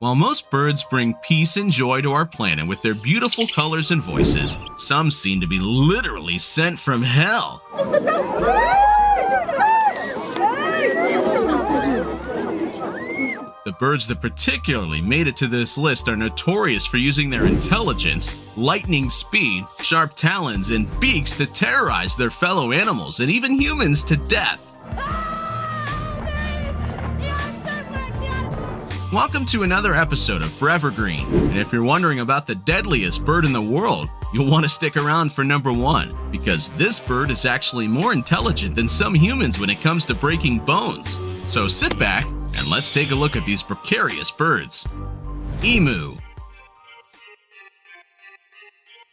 While most birds bring peace and joy to our planet with their beautiful colors and voices, some seem to be literally sent from hell. The birds that particularly made it to this list are notorious for using their intelligence, lightning speed, sharp talons, and beaks to terrorize their fellow animals and even humans to death. Welcome to another episode of Forever Green, and if you're wondering about the deadliest bird in the world, you'll want to stick around for number 1, because this bird is actually more intelligent than some humans when it comes to breaking bones. So sit back and let's take a look at these precarious birds. Emu.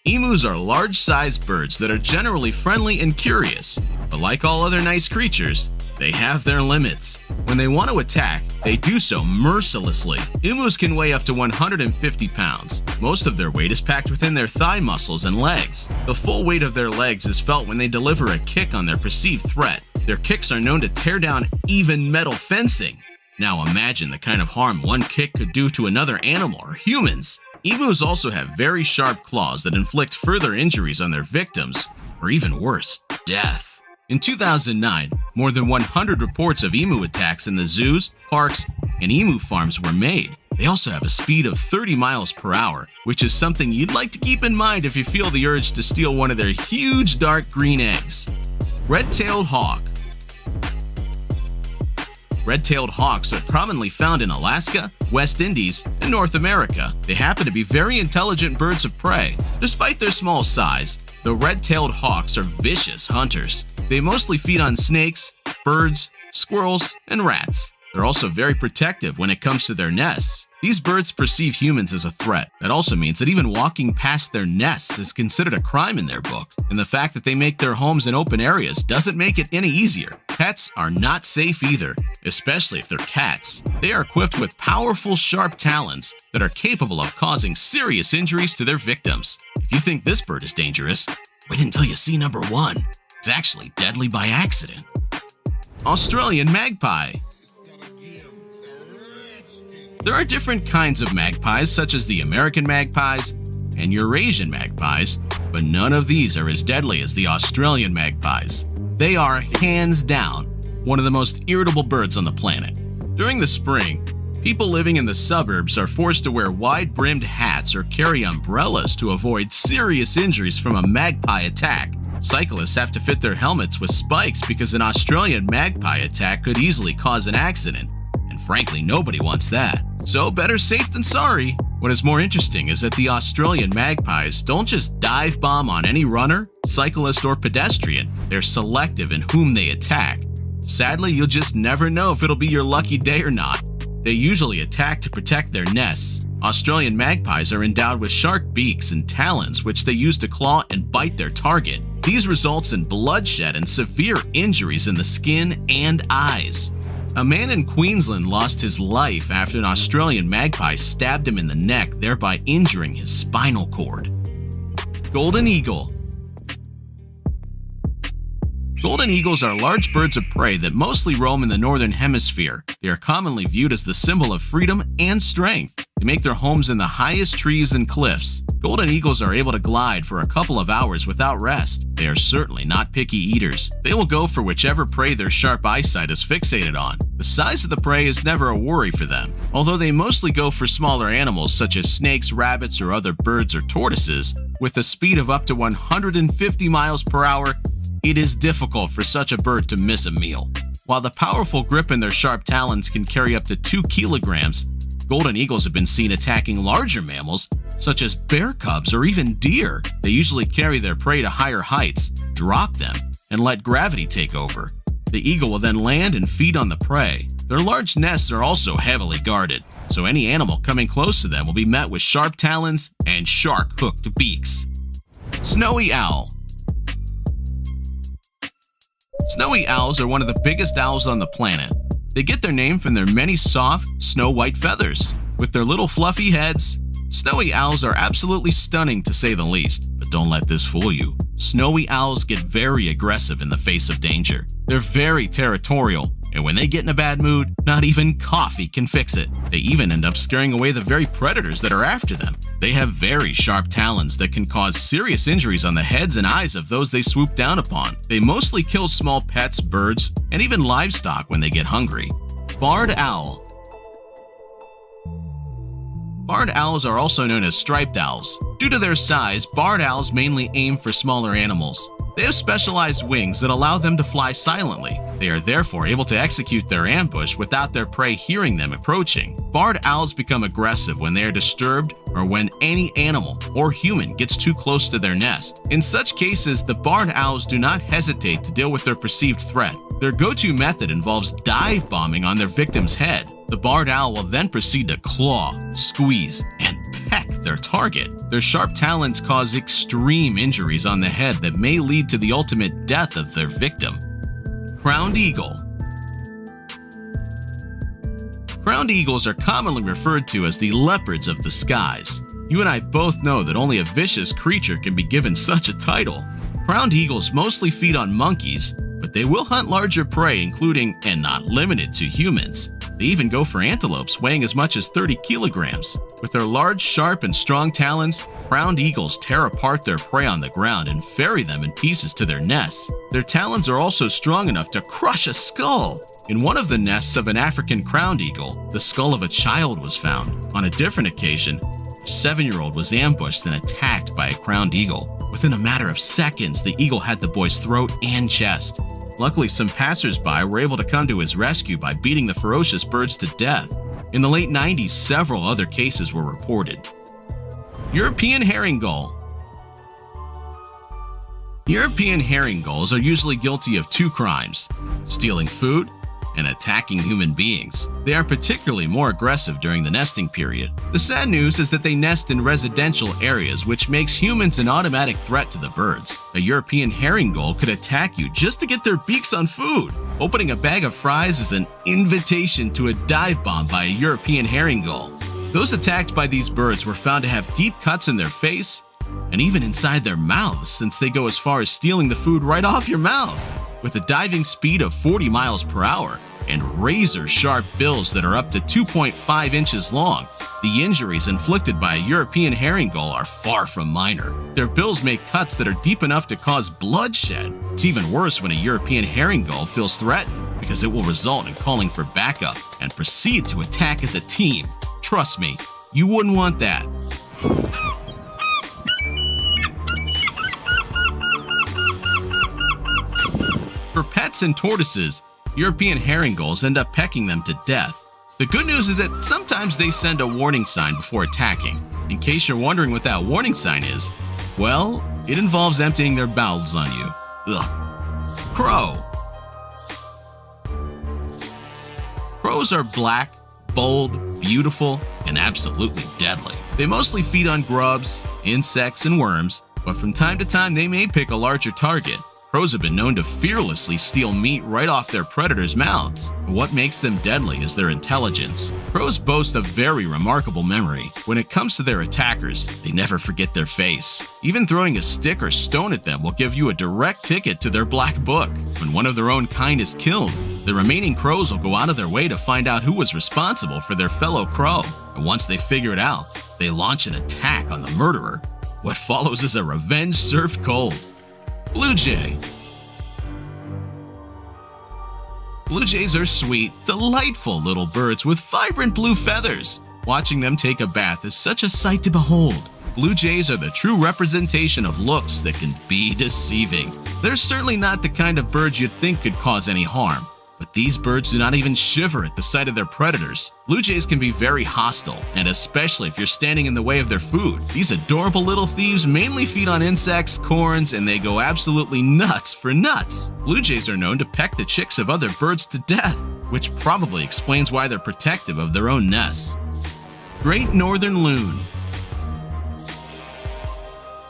Emus are large-sized birds that are generally friendly and curious, but like all other nice creatures, they have their limits. When they want to attack, they do so mercilessly. Emus can weigh up to 150 pounds. Most of their weight is packed within their thigh muscles and legs. The full weight of their legs is felt when they deliver a kick on their perceived threat. Their kicks are known to tear down even metal fencing. Now imagine the kind of harm one kick could do to another animal or humans. Emus also have very sharp claws that inflict further injuries on their victims, or even worse, death. In 2009, more than 100 reports of emu attacks in the zoos, parks, and emu farms were made. They also have a speed of 30 miles per hour, which is something you'd like to keep in mind if you feel the urge to steal one of their huge dark green eggs. Red-tailed hawk. Red-tailed hawks are commonly found in Alaska, West Indies, and North America. They happen to be very intelligent birds of prey. Despite their small size, the red-tailed hawks are vicious hunters. They mostly feed on snakes, birds, squirrels, and rats. They're also very protective when it comes to their nests. These birds perceive humans as a threat. That also means that even walking past their nests is considered a crime in their book. And the fact that they make their homes in open areas doesn't make it any easier. Pets are not safe either, especially if they're cats. They are equipped with powerful, sharp talons that are capable of causing serious injuries to their victims. If you think this bird is dangerous, wait until you see number 1. It's actually deadly by accident. Australian magpie. There are different kinds of magpies, such as the American magpies and Eurasian magpies, but none of these are as deadly as the Australian magpies. They are, hands down, one of the most irritable birds on the planet. During the spring, people living in the suburbs are forced to wear wide-brimmed hats or carry umbrellas to avoid serious injuries from a magpie attack. Cyclists have to fit their helmets with spikes because an Australian magpie attack could easily cause an accident. Frankly, nobody wants that. So better safe than sorry. What is more interesting is that the Australian magpies don't just dive bomb on any runner, cyclist, or pedestrian. They're selective in whom they attack. Sadly, you'll just never know if it'll be your lucky day or not. They usually attack to protect their nests. Australian magpies are endowed with sharp beaks and talons which they use to claw and bite their target. These results in bloodshed and severe injuries in the skin and eyes. A man in Queensland lost his life after an Australian magpie stabbed him in the neck, thereby injuring his spinal cord. Golden eagle. Golden eagles are large birds of prey that mostly roam in the northern hemisphere. They are commonly viewed as the symbol of freedom and strength. They make their homes in the highest trees and cliffs. Golden eagles are able to glide for a couple of hours without rest. They are certainly not picky eaters. They will go for whichever prey their sharp eyesight is fixated on. The size of the prey is never a worry for them. Although they mostly go for smaller animals such as snakes, rabbits, or other birds or tortoises, with a speed of up to 150 miles per hour, it is difficult for such a bird to miss a meal. While the powerful grip in their sharp talons can carry up to 2 kilograms, golden eagles have been seen attacking larger mammals, such as bear cubs or even deer. They usually carry their prey to higher heights, drop them, and let gravity take over. The eagle will then land and feed on the prey. Their large nests are also heavily guarded, so any animal coming close to them will be met with sharp talons and shark-hooked beaks. Snowy owl. Snowy owls are one of the biggest owls on the planet. They get their name from their many soft, snow-white feathers. With their little fluffy heads, snowy owls are absolutely stunning to say the least. But don't let this fool you. Snowy owls get very aggressive in the face of danger. They're very territorial, And when they get in a bad mood, not even coffee can fix it. They even end up scaring away the very predators that are after them. They have very sharp talons that can cause serious injuries on the heads and eyes of those they swoop down upon. They mostly kill small pets, birds, and even livestock when they get hungry. Barred owl. Barred owls are also known as striped owls. Due to their size, barred owls mainly aim for smaller animals. They have specialized wings that allow them to fly silently. They are therefore able to execute their ambush without their prey hearing them approaching. Barred owls become aggressive when they are disturbed or when any animal or human gets too close to their nest. In such cases, the barred owls do not hesitate to deal with their perceived threat. Their go-to method involves dive bombing on their victim's head. The barred owl will then proceed to claw, squeeze, and peck their target. Their sharp talons cause extreme injuries on the head that may lead to the ultimate death of their victim. Crowned eagle. Crowned eagles are commonly referred to as the leopards of the skies. You and I both know that only a vicious creature can be given such a title. Crowned eagles mostly feed on monkeys, but they will hunt larger prey, including, and not limited to, humans. They even go for antelopes weighing as much as 30 kilograms. With their large, sharp, and strong talons, crowned eagles tear apart their prey on the ground and ferry them in pieces to their nests. Their talons are also strong enough to crush a skull. In one of the nests of an African crowned eagle, the skull of a child was found. On a different occasion, a 7-year-old was ambushed and attacked by a crowned eagle. Within a matter of seconds, the eagle had the boy's throat and chest. Luckily, some passers-by were able to come to his rescue by beating the ferocious birds to death. In the late 90s, several other cases were reported. European herring gull. European herring gulls are usually guilty of 2 crimes: stealing food and attacking human beings. They are particularly more aggressive during the nesting period. The sad news is that they nest in residential areas, which makes humans an automatic threat to the birds. A European herring gull could attack you just to get their beaks on food. Opening a bag of fries is an invitation to a dive bomb by a European herring gull. Those attacked by these birds were found to have deep cuts in their face and even inside their mouths, since they go as far as stealing the food right off your mouth. With a diving speed of 40 miles per hour and razor-sharp bills that are up to 2.5 inches long, the injuries inflicted by a European herring gull are far from minor. Their bills make cuts that are deep enough to cause bloodshed. It's even worse when a European herring gull feels threatened, because it will result in calling for backup and proceed to attack as a team. Trust me, you wouldn't want that. For pets and tortoises, European herring gulls end up pecking them to death. The good news is that sometimes they send a warning sign before attacking. In case you're wondering what that warning sign is, well, it involves emptying their bowels on you. Ugh. Crow. Crows are black, bold, beautiful, and absolutely deadly. They mostly feed on grubs, insects, and worms, but from time to time they may pick a larger target. Crows have been known to fearlessly steal meat right off their predators' mouths. But what makes them deadly is their intelligence. Crows boast a very remarkable memory. When it comes to their attackers, they never forget their face. Even throwing a stick or stone at them will give you a direct ticket to their black book. When one of their own kind is killed, the remaining crows will go out of their way to find out who was responsible for their fellow crow. And once they figure it out, they launch an attack on the murderer. What follows is a revenge served cold. Blue jay. Blue jays are sweet, delightful little birds with vibrant blue feathers. Watching them take a bath is such a sight to behold. Blue jays are the true representation of looks that can be deceiving. They're certainly not the kind of birds you'd think could cause any harm. But these birds do not even shiver at the sight of their predators. Blue jays can be very hostile, and especially if you're standing in the way of their food. These adorable little thieves mainly feed on insects, corns, and they go absolutely nuts for nuts. Blue jays are known to peck the chicks of other birds to death, which probably explains why they're protective of their own nests. Great northern loon.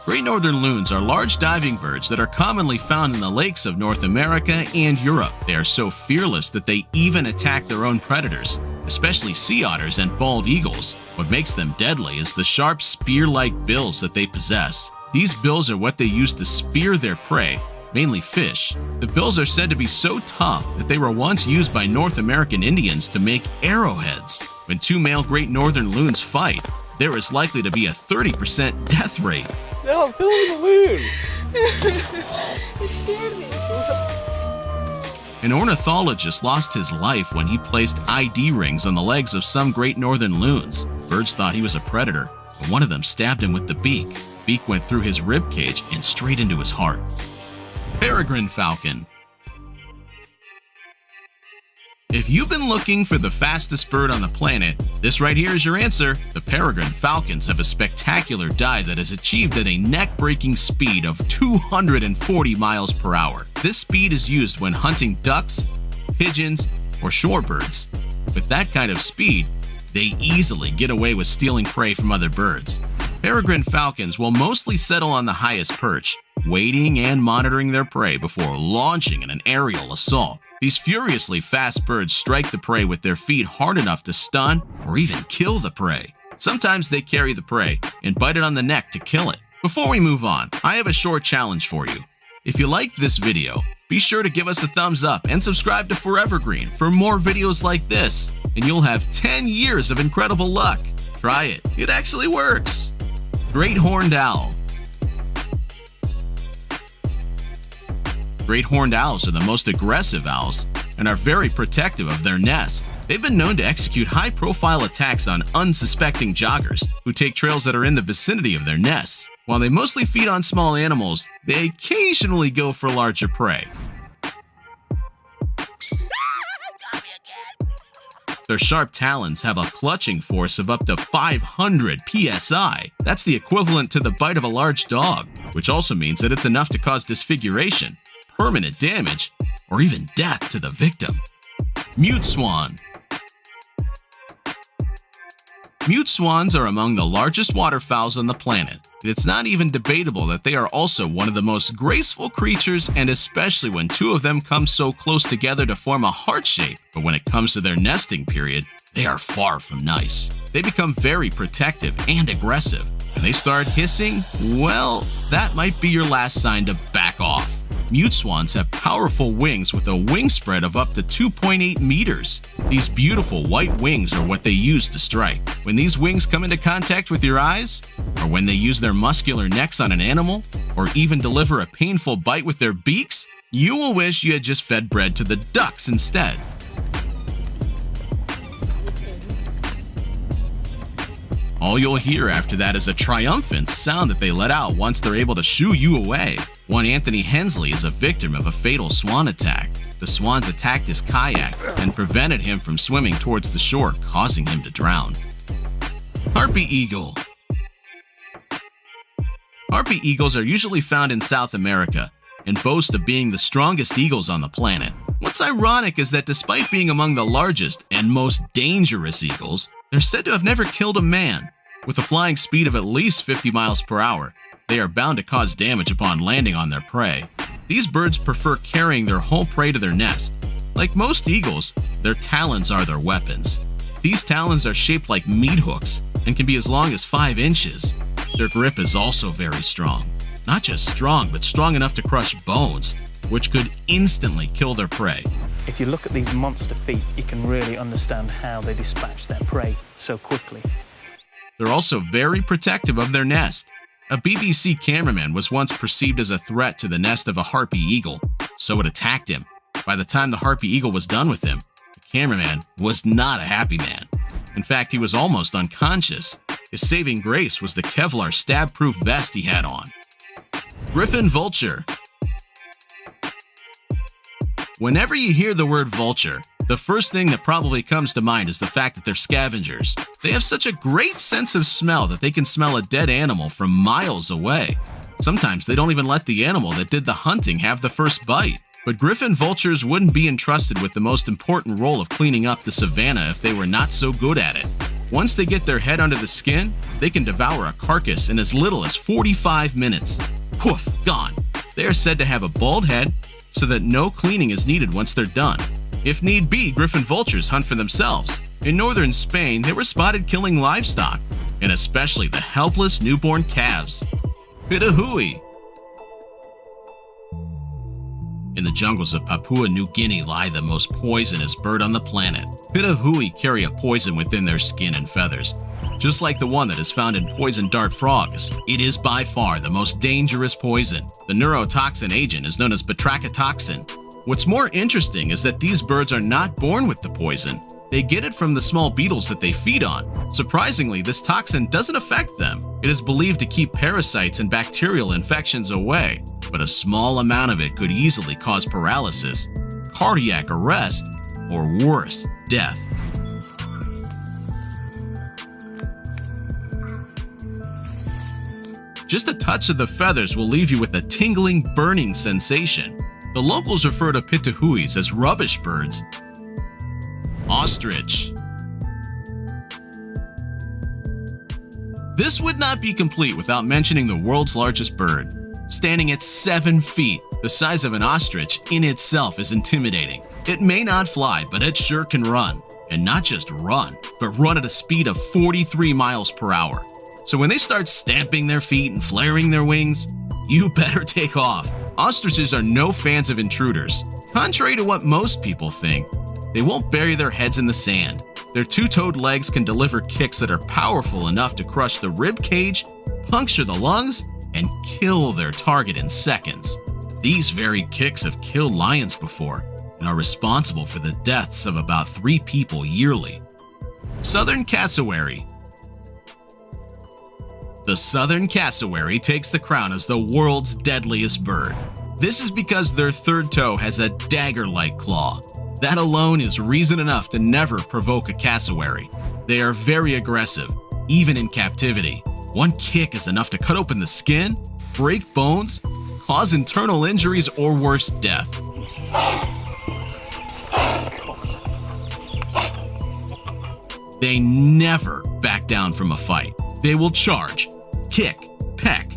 Great northern loons are large diving birds that are commonly found in the lakes of North America and Europe. They are so fearless that they even attack their own predators, especially sea otters and bald eagles. What makes them deadly is the sharp spear-like bills that they possess. These bills are what they use to spear their prey, mainly fish. The bills are said to be so tough that they were once used by North American Indians to make arrowheads. When two male great northern loons fight, there is likely to be a 30% death rate. No, I'm filming the loon! It scared me. An ornithologist lost his life when he placed ID rings on the legs of some great northern loons. Birds thought he was a predator, but one of them stabbed him with the beak. Beak went through his rib cage and straight into his heart. Peregrine falcon. If you've been looking for the fastest bird on the planet, this right here is your answer. The peregrine falcons have a spectacular dive that is achieved at a neck-breaking speed of 240 miles per hour. This speed is used when hunting ducks, pigeons, or shorebirds. With that kind of speed, they easily get away with stealing prey from other birds. Peregrine falcons will mostly settle on the highest perch, waiting and monitoring their prey before launching in an aerial assault. These furiously fast birds strike the prey with their feet hard enough to stun or even kill the prey. Sometimes they carry the prey and bite it on the neck to kill it. Before we move on, I have a short challenge for you. If you liked this video, be sure to give us a thumbs up and subscribe to Forever Green for more videos like this, and you'll have 10 years of incredible luck. Try it. It actually works. Great horned owl. Great horned owls are the most aggressive owls and are very protective of their nest. They've been known to execute high-profile attacks on unsuspecting joggers who take trails that are in the vicinity of their nests. While they mostly feed on small animals, they occasionally go for larger prey. Their sharp talons have a clutching force of up to 500 psi. That's the equivalent to the bite of a large dog, which also means that it's enough to cause disfiguration, permanent damage, or even death to the victim. Mute swan. Mute swans are among the largest waterfowls on the planet. It's not even debatable that they are also one of the most graceful creatures, and especially when two of them come so close together to form a heart shape. But when it comes to their nesting period, they are far from nice. They become very protective and aggressive. When they start hissing, well, that might be your last sign to back off. Mute swans have powerful wings with a wingspread of up to 2.8 meters. These beautiful white wings are what they use to strike. When these wings come into contact with your eyes, or when they use their muscular necks on an animal, or even deliver a painful bite with their beaks, you will wish you had just fed bread to the ducks instead. All you'll hear after that is a triumphant sound that they let out once they're able to shoo you away. One Anthony Hensley is a victim of a fatal swan attack. The swans attacked his kayak and prevented him from swimming towards the shore, causing him to drown. Harpy eagle. Harpy eagles are usually found in South America and boast of being the strongest eagles on the planet. What's ironic is that despite being among the largest and most dangerous eagles, they're said to have never killed a man. With a flying speed of at least 50 miles per hour, they are bound to cause damage upon landing on their prey. These birds prefer carrying their whole prey to their nest. Like most eagles, their talons are their weapons. These talons are shaped like meat hooks and can be as long as 5 inches. Their grip is also very strong. Not just strong, but strong enough to crush bones, which could instantly kill their prey. If you look at these monster feet, you can really understand how they dispatch their prey so quickly. They're also very protective of their nest. A BBC cameraman was once perceived as a threat to the nest of a harpy eagle, so it attacked him. By the time the harpy eagle was done with him, the cameraman was not a happy man. In fact, he was almost unconscious. His saving grace was the Kevlar stab-proof vest he had on. Griffin vulture. Whenever you hear the word vulture, the first thing that probably comes to mind is the fact that they're scavengers. They have such a great sense of smell that they can smell a dead animal from miles away. Sometimes they don't even let the animal that did the hunting have the first bite. But griffin vultures wouldn't be entrusted with the most important role of cleaning up the savanna if they were not so good at it. Once they get their head under the skin, they can devour a carcass in as little as 45 minutes. Poof, gone. They are said to have a bald head, so that no cleaning is needed once they're done. If need be, griffin vultures hunt for themselves. In northern Spain, they were spotted killing livestock, and especially the helpless newborn calves. Pitahui. In the jungles of Papua New Guinea lie the most poisonous bird on the planet. Pitahui carry a poison within their skin and feathers, just like the one that is found in poison dart frogs. It is by far the most dangerous poison. The neurotoxin agent is known as batrachotoxin. What's more interesting is that these birds are not born with the poison. They get it from the small beetles that they feed on. Surprisingly, this toxin doesn't affect them. It is believed to keep parasites and bacterial infections away, but a small amount of it could easily cause paralysis, cardiac arrest, or worse, death. Just a touch of the feathers will leave you with a tingling, burning sensation. The locals refer to pitahuis as rubbish birds. Ostrich. This would not be complete without mentioning the world's largest bird. Standing at 7 feet, the size of an ostrich in itself is intimidating. It may not fly, but it sure can run. And not just run, but run at a speed of 43 miles per hour. So when they start stamping their feet and flaring their wings, you better take off. Ostriches are no fans of intruders. Contrary to what most people think, they won't bury their heads in the sand. Their two-toed legs can deliver kicks that are powerful enough to crush the rib cage, puncture the lungs, and kill their target in seconds. These very kicks have killed lions before and are responsible for the deaths of about 3 people yearly. Southern cassowary. The southern cassowary takes the crown as the world's deadliest bird. This is because their third toe has a dagger-like claw. That alone is reason enough to never provoke a cassowary. They are very aggressive, even in captivity. One kick is enough to cut open the skin, break bones, cause internal injuries, or worse, death. They never back down from a fight. They will charge, kick, peck,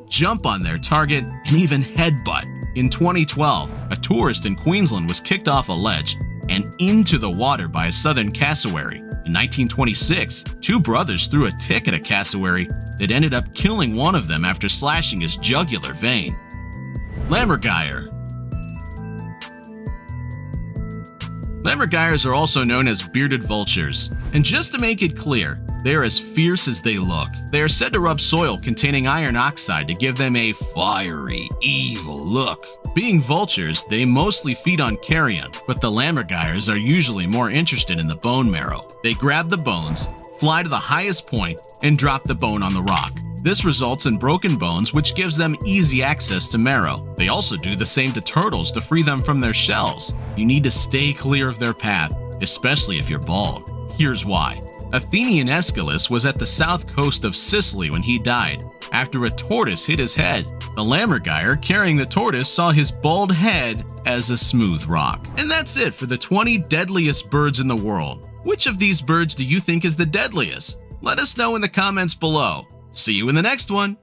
jump on their target, and even headbutt. In 2012, a tourist in Queensland was kicked off a ledge and into the water by a southern cassowary. In 1926, 2 brothers threw a tick at a cassowary that ended up killing one of them after slashing his jugular vein. Lammergeier. Lammergeiers are also known as bearded vultures, and just to make it clear, they are as fierce as they look. They are said to rub soil containing iron oxide to give them a fiery, evil look. Being vultures, they mostly feed on carrion, but the lammergeiers are usually more interested in the bone marrow. They grab the bones, fly to the highest point, and drop the bone on the rock. This results in broken bones, which gives them easy access to marrow. They also do the same to turtles to free them from their shells. You need to stay clear of their path, especially if you're bald. Here's why. Athenian Aeschylus was at the south coast of Sicily when he died, after a tortoise hit his head. The lammergeier carrying the tortoise saw his bald head as a smooth rock. And that's it for the 20 deadliest birds in the world. Which of these birds do you think is the deadliest? Let us know in the comments below. See you in the next one!